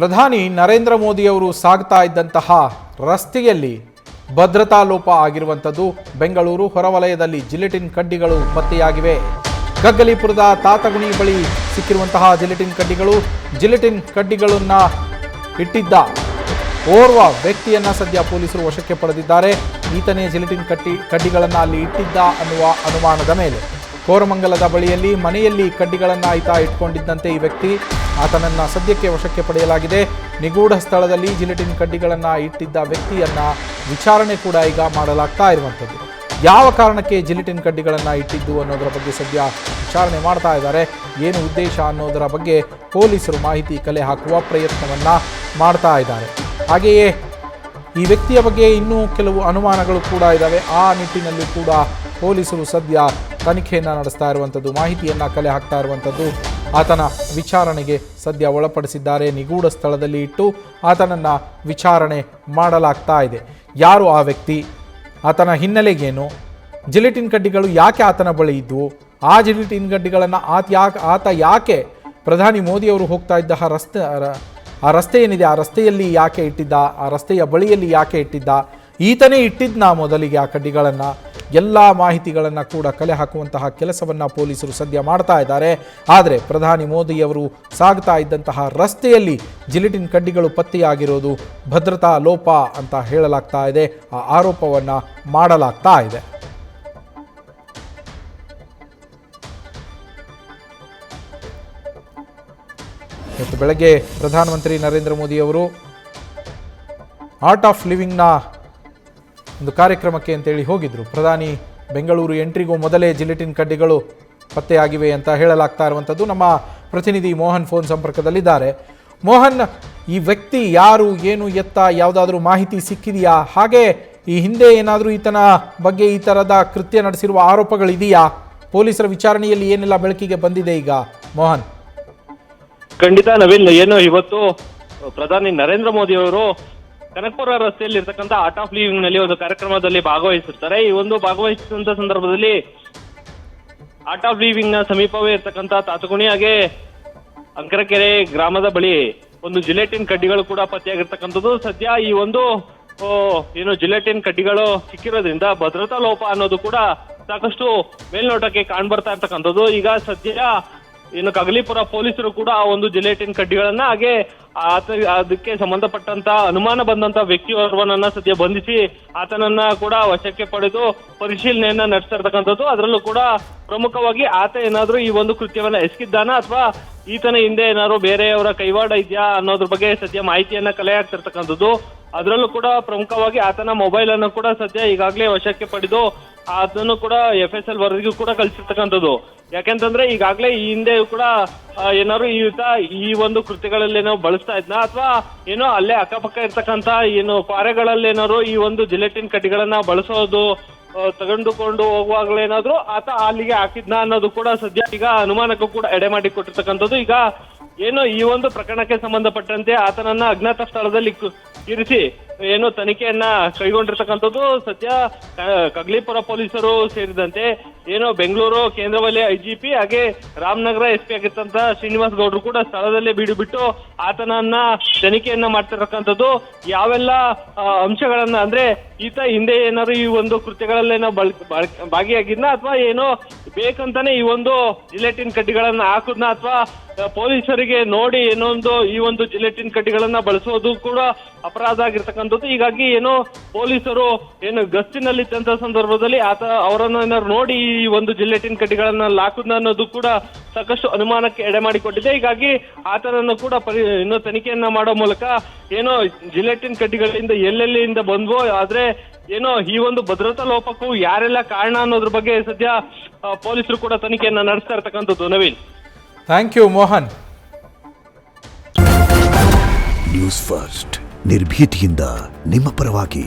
ಪ್ರಧಾನಿ ನರೇಂದ್ರ ಮೋದಿಯವರು ಸಾಗ್ತಾ ಇದ್ದಂತಹ ರಸ್ತೆಯಲ್ಲಿ ಭದ್ರತಾ ಲೋಪ ಆಗಿರುವಂಥದ್ದು. ಬೆಂಗಳೂರು ಹೊರವಲಯದಲ್ಲಿ ಜಿಲೆಟಿನ್ ಕಡ್ಡಿಗಳು ಪತ್ತೆಯಾಗಿವೆ. ಗಗ್ಗಲೀಪುರದ ತಾತಗುಣಿ ಬಳಿ ಸಿಕ್ಕಿರುವಂತಹ ಜಿಲೆಟಿನ್ ಕಡ್ಡಿಗಳನ್ನು ಇಟ್ಟಿದ್ದ ಓರ್ವ ವ್ಯಕ್ತಿಯನ್ನ ಸದ್ಯ ಪೊಲೀಸರು ವಶಕ್ಕೆ ಪಡೆದಿದ್ದಾರೆ. ಈತನೇ ಜಿಲೆಟಿನ್ ಕಡ್ಡಿಗಳನ್ನು ಅಲ್ಲಿ ಇಟ್ಟಿದ್ದ ಅನ್ನುವ ಅನುಮಾನದ ಮೇಲೆ ಕೋರಮಂಗಲದ ಬಳಿಯಲ್ಲಿ ಮನೆಯಲ್ಲಿ ಕಡ್ಡಿಗಳನ್ನು ಈತ ಇಟ್ಕೊಂಡಿದ್ದಂತೆ ಈ ವ್ಯಕ್ತಿ, ಆತನನ್ನು ಸದ್ಯಕ್ಕೆ ವಶಕ್ಕೆ ಪಡೆಯಲಾಗಿದೆ. ನಿಗೂಢ ಸ್ಥಳದಲ್ಲಿ ಜಿಲೆಟಿನ್ ಕಡ್ಡಿಗಳನ್ನು ಇಟ್ಟಿದ್ದ ವ್ಯಕ್ತಿಯನ್ನ ವಿಚಾರಣೆ ಕೂಡ ಈಗ ಮಾಡಲಾಗ್ತಾ ಇರುವಂಥದ್ದು. ಯಾವ ಕಾರಣಕ್ಕೆ ಜಿಲೆಟಿನ್ ಕಡ್ಡಿಗಳನ್ನು ಇಟ್ಟಿದ್ದು ಅನ್ನೋದರ ಬಗ್ಗೆ ಸದ್ಯ ವಿಚಾರಣೆ ಮಾಡ್ತಾ ಇದ್ದಾರೆ. ಏನು ಉದ್ದೇಶ ಅನ್ನೋದರ ಬಗ್ಗೆ ಪೊಲೀಸರು ಮಾಹಿತಿ ಕಲೆ ಹಾಕುವ ಪ್ರಯತ್ನವನ್ನು ಮಾಡ್ತಾ ಇದ್ದಾರೆ. ಹಾಗೆಯೇ ಈ ವ್ಯಕ್ತಿಯ ಬಗ್ಗೆ ಇನ್ನೂ ಕೆಲವು ಅನುಮಾನಗಳು ಕೂಡ ಇದ್ದಾವೆ. ಆ ನಿಟ್ಟಿನಲ್ಲಿ ಕೂಡ ಪೊಲೀಸರು ಸದ್ಯ ತನಿಖೆಯನ್ನು ನಡೆಸ್ತಾ ಇರುವಂಥದ್ದು, ಮಾಹಿತಿಯನ್ನು ಕಲೆ ಹಾಕ್ತಾ ಇರುವಂಥದ್ದು. ಆತನ ವಿಚಾರಣೆಗೆ ಸದ್ಯ ಒಳಪಡಿಸಿದ್ದಾರೆ. ನಿಗೂಢ ಸ್ಥಳದಲ್ಲಿ ಇಟ್ಟು ಆತನನ್ನು ವಿಚಾರಣೆ ಮಾಡಲಾಗ್ತಾ ಇದೆ. ಯಾರು ಆ ವ್ಯಕ್ತಿ, ಆತನ ಹಿನ್ನೆಲೆಗೇನು, ಜಿಲೆಟಿನ್ ಕಡ್ಡಿಗಳು ಯಾಕೆ ಆತನ ಬಳಿ ಇದ್ದವು, ಆ ಜಿಲೆಟಿನ್ ಕಡ್ಡಿಗಳನ್ನು ಆತ ಯಾಕೆ ಪ್ರಧಾನಿ ಮೋದಿಯವರು ಹೋಗ್ತಾ ಇದ್ದ ಆ ರಸ್ತೆ ಏನಿದೆ ಆ ರಸ್ತೆಯಲ್ಲಿ ಯಾಕೆ ಇಟ್ಟಿದ್ದ, ಆ ರಸ್ತೆಯ ಬಳಿಯಲ್ಲಿ ಯಾಕೆ ಇಟ್ಟಿದ್ದ, ಈತನೇ ಇಟ್ಟಿದ್ದ ಮೊದಲಿಗೆ ಆ ಕಡ್ಡಿಗಳನ್ನು, ಎಲ್ಲ ಮಾಹಿತಿಗಳನ್ನು ಕೂಡ ಕಲೆ ಹಾಕುವಂತಹ ಕೆಲಸವನ್ನು ಪೊಲೀಸರು ಸದ್ಯ ಮಾಡ್ತಾ ಇದ್ದಾರೆ. ಆದರೆ ಪ್ರಧಾನಿ ಮೋದಿಯವರು ಸಾಗ್ತಾ ಇದ್ದಂತಹ ರಸ್ತೆಯಲ್ಲಿ ಜಿಲೆಟಿನ್ ಕಡ್ಡಿಗಳು ಪತ್ತೆಯಾಗಿರೋದು ಭದ್ರತಾ ಲೋಪ ಅಂತ ಹೇಳಲಾಗ್ತಾ ಇದೆ. ಆ ಆರೋಪವನ್ನು ಮಾಡಲಾಗ್ತಾ ಇದೆ. ಇವತ್ತು ಬೆಳಗ್ಗೆ ಪ್ರಧಾನಮಂತ್ರಿ ನರೇಂದ್ರ ಮೋದಿಯವರು ಆರ್ಟ್ ಆಫ್ ಲಿವಿಂಗ್ನ ಒಂದು ಕಾರ್ಯಕ್ರಮಕ್ಕೆ ಅಂತೇಳಿ ಹೋಗಿದ್ರು. ಪ್ರಧಾನಿ ಬೆಂಗಳೂರು ಎಂಟ್ರಿಗೂ ಮೊದಲೇ ಜಿಲೆಟಿನ್ ಕಡ್ಡಿಗಳು ಪತ್ತೆಯಾಗಿವೆ ಅಂತ ಹೇಳಲಾಗ್ತಾ ಇರುವಂಥದ್ದು. ನಮ್ಮ ಪ್ರತಿನಿಧಿ ಮೋಹನ್ ಫೋನ್ ಸಂಪರ್ಕದಲ್ಲಿದ್ದಾರೆ. ಮೋಹನ್, ಈ ವ್ಯಕ್ತಿ ಯಾರು, ಏನು, ಎತ್ತ, ಯಾವುದಾದ್ರೂ ಮಾಹಿತಿ ಸಿಕ್ಕಿದೆಯಾ? ಹಾಗೆ ಈ ಹಿಂದೆ ಏನಾದರೂ ಈತನ ಬಗ್ಗೆ ಈ ಥರದ ಕೃತ್ಯ ನಡೆಸಿರುವ ಆರೋಪಗಳಿದೆಯಾ? ಪೊಲೀಸರ ವಿಚಾರಣೆಯಲ್ಲಿ ಏನೆಲ್ಲ ಬೆಳಕಿಗೆ ಬಂದಿದೆ ಈಗ ಮೋಹನ್? ಖಂಡಿತ ನವೀನ್, ಏನು ಇವತ್ತು ಪ್ರಧಾನಿ ನರೇಂದ್ರ ಮೋದಿ ಅವರು ಕನಕಪುರ ರಸ್ತೆಯಲ್ಲಿ ಇರ್ತಕ್ಕಂಥ ಆರ್ಟ್ ಆಫ್ ಲಿವಿಂಗ್ ನಲ್ಲಿ ಒಂದು ಕಾರ್ಯಕ್ರಮದಲ್ಲಿ ಭಾಗವಹಿಸಿರ್ತಾರೆ. ಈ ಒಂದು ಭಾಗವಹಿಸಿದಂತ ಸಂದರ್ಭದಲ್ಲಿ ಆರ್ಟ್ ಆಫ್ ಲಿವಿಂಗ್ ನ ಸಮೀಪವೇ ಇರ್ತಕ್ಕಂಥ ತಾತಗುಣಿ ಹಾಗೆ ಅಂಕರಕೆರೆ ಗ್ರಾಮದ ಬಳಿ ಒಂದು ಜಿಲೆಟಿನ್ ಕಡ್ಡಿಗಳು ಕೂಡ ಪತ್ತೆಯಾಗಿರ್ತಕ್ಕಂಥದ್ದು. ಸದ್ಯ ಈ ಒಂದು ಏನು ಜಿಲೆಟಿನ್ ಕಡ್ಡಿಗಳು ಸಿಕ್ಕಿರೋದ್ರಿಂದ ಭದ್ರತಾ ಲೋಪ ಅನ್ನೋದು ಕೂಡ ಸಾಕಷ್ಟು ಮೇಲ್ನೋಟಕ್ಕೆ ಕಾಣ್ಬರ್ತಾ ಇರ್ತಕ್ಕಂಥದ್ದು. ಈಗ ಸದ್ಯ ಇನ್ನು ಗಗ್ಗಲೀಪುರ ಪೊಲೀಸರು ಕೂಡ ಆ ಒಂದು ಜಿಲೆಟಿನ್ ಕಡ್ಡಿಗಳನ್ನ ಹಾಗೆ ಅದಕ್ಕೆ ಸಂಬಂಧಪಟ್ಟಂತ ಅನುಮಾನ ಬಂದಂತ ವ್ಯಕ್ತಿಯೋರ್ವನನ್ನ ಸದ್ಯ ಬಂಧಿಸಿ ಆತನನ್ನ ಕೂಡ ವಶಕ್ಕೆ ಪಡೆದು ಪರಿಶೀಲನೆಯನ್ನ ನಡೆಸ್ತಾ ಇರ್ತಕ್ಕಂಥದ್ದು. ಅದರಲ್ಲೂ ಕೂಡ ಪ್ರಮುಖವಾಗಿ ಆತ ಏನಾದ್ರೂ ಈ ಒಂದು ಕೃತ್ಯವನ್ನ ಎಸಗಿದ್ದಾನ ಅಥವಾ ಈತನ ಹಿಂದೆ ಏನಾದ್ರು ಬೇರೆಯವರ ಕೈವಾಡ ಇದೆಯಾ ಅನ್ನೋದ್ರ ಬಗ್ಗೆ ಸದ್ಯ ಮಾಹಿತಿಯನ್ನ ಕಲೆ ಹಾಕ್ತಿರ್ತಕ್ಕಂಥದ್ದು. ಅದರಲ್ಲೂ ಕೂಡ ಪ್ರಮುಖವಾಗಿ ಆತನ ಮೊಬೈಲ್ ಅನ್ನು ಕೂಡ ಸದ್ಯ ಈಗಾಗಲೇ ವಶಕ್ಕೆ ಪಡೆದು ಅದನ್ನು ಕೂಡ FSL ವರದಿಗೂ ಕೂಡ ಕಳಿಸಿರ್ತಕ್ಕಂಥದ್ದು. ಯಾಕೆಂತಂದ್ರೆ ಈಗಾಗಲೇ ಈ ಹಿಂದೆ ಕೂಡ ಏನಾದ್ರು ಈತ ಈ ಒಂದು ಕೃತ್ಯಗಳಲ್ಲಿ ಏನೋ ಬಳಸ್ತಾ ಇದ್ನ ಅಥವಾ ಏನೋ ಅಲ್ಲೇ ಅಕ್ಕಪಕ್ಕ ಇರ್ತಕ್ಕಂಥ ಏನು ಪಾರೆಗಳಲ್ಲಿ ಏನಾದ್ರು ಈ ಒಂದು ಜಿಲೆಟಿನ್ ಕಡ್ಡಿಗಳನ್ನ ಬಳಸೋದು ತೆಗೆದುಕೊಂಡು ಹೋಗುವಾಗಲೇನಾದ್ರು ಆತ ಅಲ್ಲಿಗೆ ಹಾಕಿದ್ನ ಅನ್ನೋದು ಕೂಡ ಸದ್ಯ ಈಗ ಅನುಮಾನಕ್ಕೂ ಕೂಡ ಎಡೆ ಮಾಡಿ ಕೊಟ್ಟಿರ್ತಕ್ಕಂಥದ್ದು. ಈಗ ಏನು ಈ ಒಂದು ಪ್ರಕರಣಕ್ಕೆ ಸಂಬಂಧಪಟ್ಟಂತೆ ಆತನನ್ನ ಅಜ್ಞಾತ ಸ್ಥಳದಲ್ಲಿ ಇರಿಸಿ ಏನು ತನಿಖೆಯನ್ನ ಕೈಗೊಂಡಿರ್ತಕ್ಕಂಥದ್ದು. ಸದ್ಯ ಗಗ್ಗಲೀಪುರ ಪೊಲೀಸರು ಸೇರಿದಂತೆ ಏನು ಬೆಂಗಳೂರು ಕೇಂದ್ರ ವಲಯ IGP ಹಾಗೆ ರಾಮನಗರ SP ಆಗಿರ್ತಂತ ಶ್ರೀನಿವಾಸ್ ಗೌಡ್ರು ಕೂಡ ಸ್ಥಳದಲ್ಲೇ ಬಿಟ್ಟು ಆತನನ್ನ ತನಿಖೆಯನ್ನ ಮಾಡ್ತಿರ್ತಕ್ಕಂಥದ್ದು. ಯಾವೆಲ್ಲ ಅಂಶಗಳನ್ನ ಅಂದ್ರೆ ಈತ ಹಿಂದೆ ಏನಾದ್ರು ಈ ಒಂದು ಕೃತ್ಯಗಳಲ್ಲೇನೋ ಭಾಗಿಯಾಗಿದ್ನ ಅಥವಾ ಏನೋ ಬೇಕಂತಾನೆ ಈ ಒಂದು ಜಿಲೆಟಿನ್ ಕಡ್ಡಿಗಳನ್ನ ಹಾಕುದ್ನ ಅಥವಾ ಪೊಲೀಸರಿಗೆ ನೋಡಿ ಏನೊಂದು ಈ ಒಂದು ಜಿಲೆಟಿನ್ ಕಡ್ಡಿಗಳನ್ನ ಬಳಸೋದು ಕೂಡ ಅಪರಾಧ ಆಗಿರ್ತಕ್ಕಂಥದ್ದು. ಹೀಗಾಗಿ ಏನು ಪೊಲೀಸರು ಏನು ಗಸ್ತಿನಲ್ಲಿದ್ದಂತ ಸಂದರ್ಭದಲ್ಲಿ ಆತ ಅವರನ್ನು ಏನಾದ್ರು ನೋಡಿ ಈ ಒಂದು ಜಿಲೆಟಿನ್ ಕಡ್ಡಿಗಳನ್ನ ಹಾಕುದ್ನ ಅನ್ನೋದು ಕೂಡ ಸಾಕಷ್ಟು ಅನುಮಾನಕ್ಕೆ ಎಡೆ ಮಾಡಿಕೊಟ್ಟಿದೆ. ಹೀಗಾಗಿ ಆತನನ್ನು ಕೂಡ ಇನ್ನು ತನಿಖೆಯನ್ನ ಮಾಡೋ ಮೂಲಕ ಏನೋ ಜಿಲೆಟಿನ್ ಕಡ್ಡಿಗಳಿಂದ ಎಲ್ಲೆಲ್ಲಿಂದ ಬಂದ್ವೋ, ಆದ್ರೆ ಏನೋ ಈ ಒಂದು ಭದ್ರತಾ ಲೋಪಕ್ಕೂ ಯಾರೆಲ್ಲ ಕಾರಣ ಅನ್ನೋದ್ರ ಬಗ್ಗೆ ಸದ್ಯ ಪೊಲೀಸರು ಕೂಡ ತನಿಖೆಯನ್ನ ನಡೆಸ್ತಾ ಇರ್ತಕ್ಕಂಥದ್ದು. Naveen, thank you Mohan. News First ನಿರ್ಭೀತಿಯಿಂದ ನಿಮ್ಮ ಪರವಾಗಿ.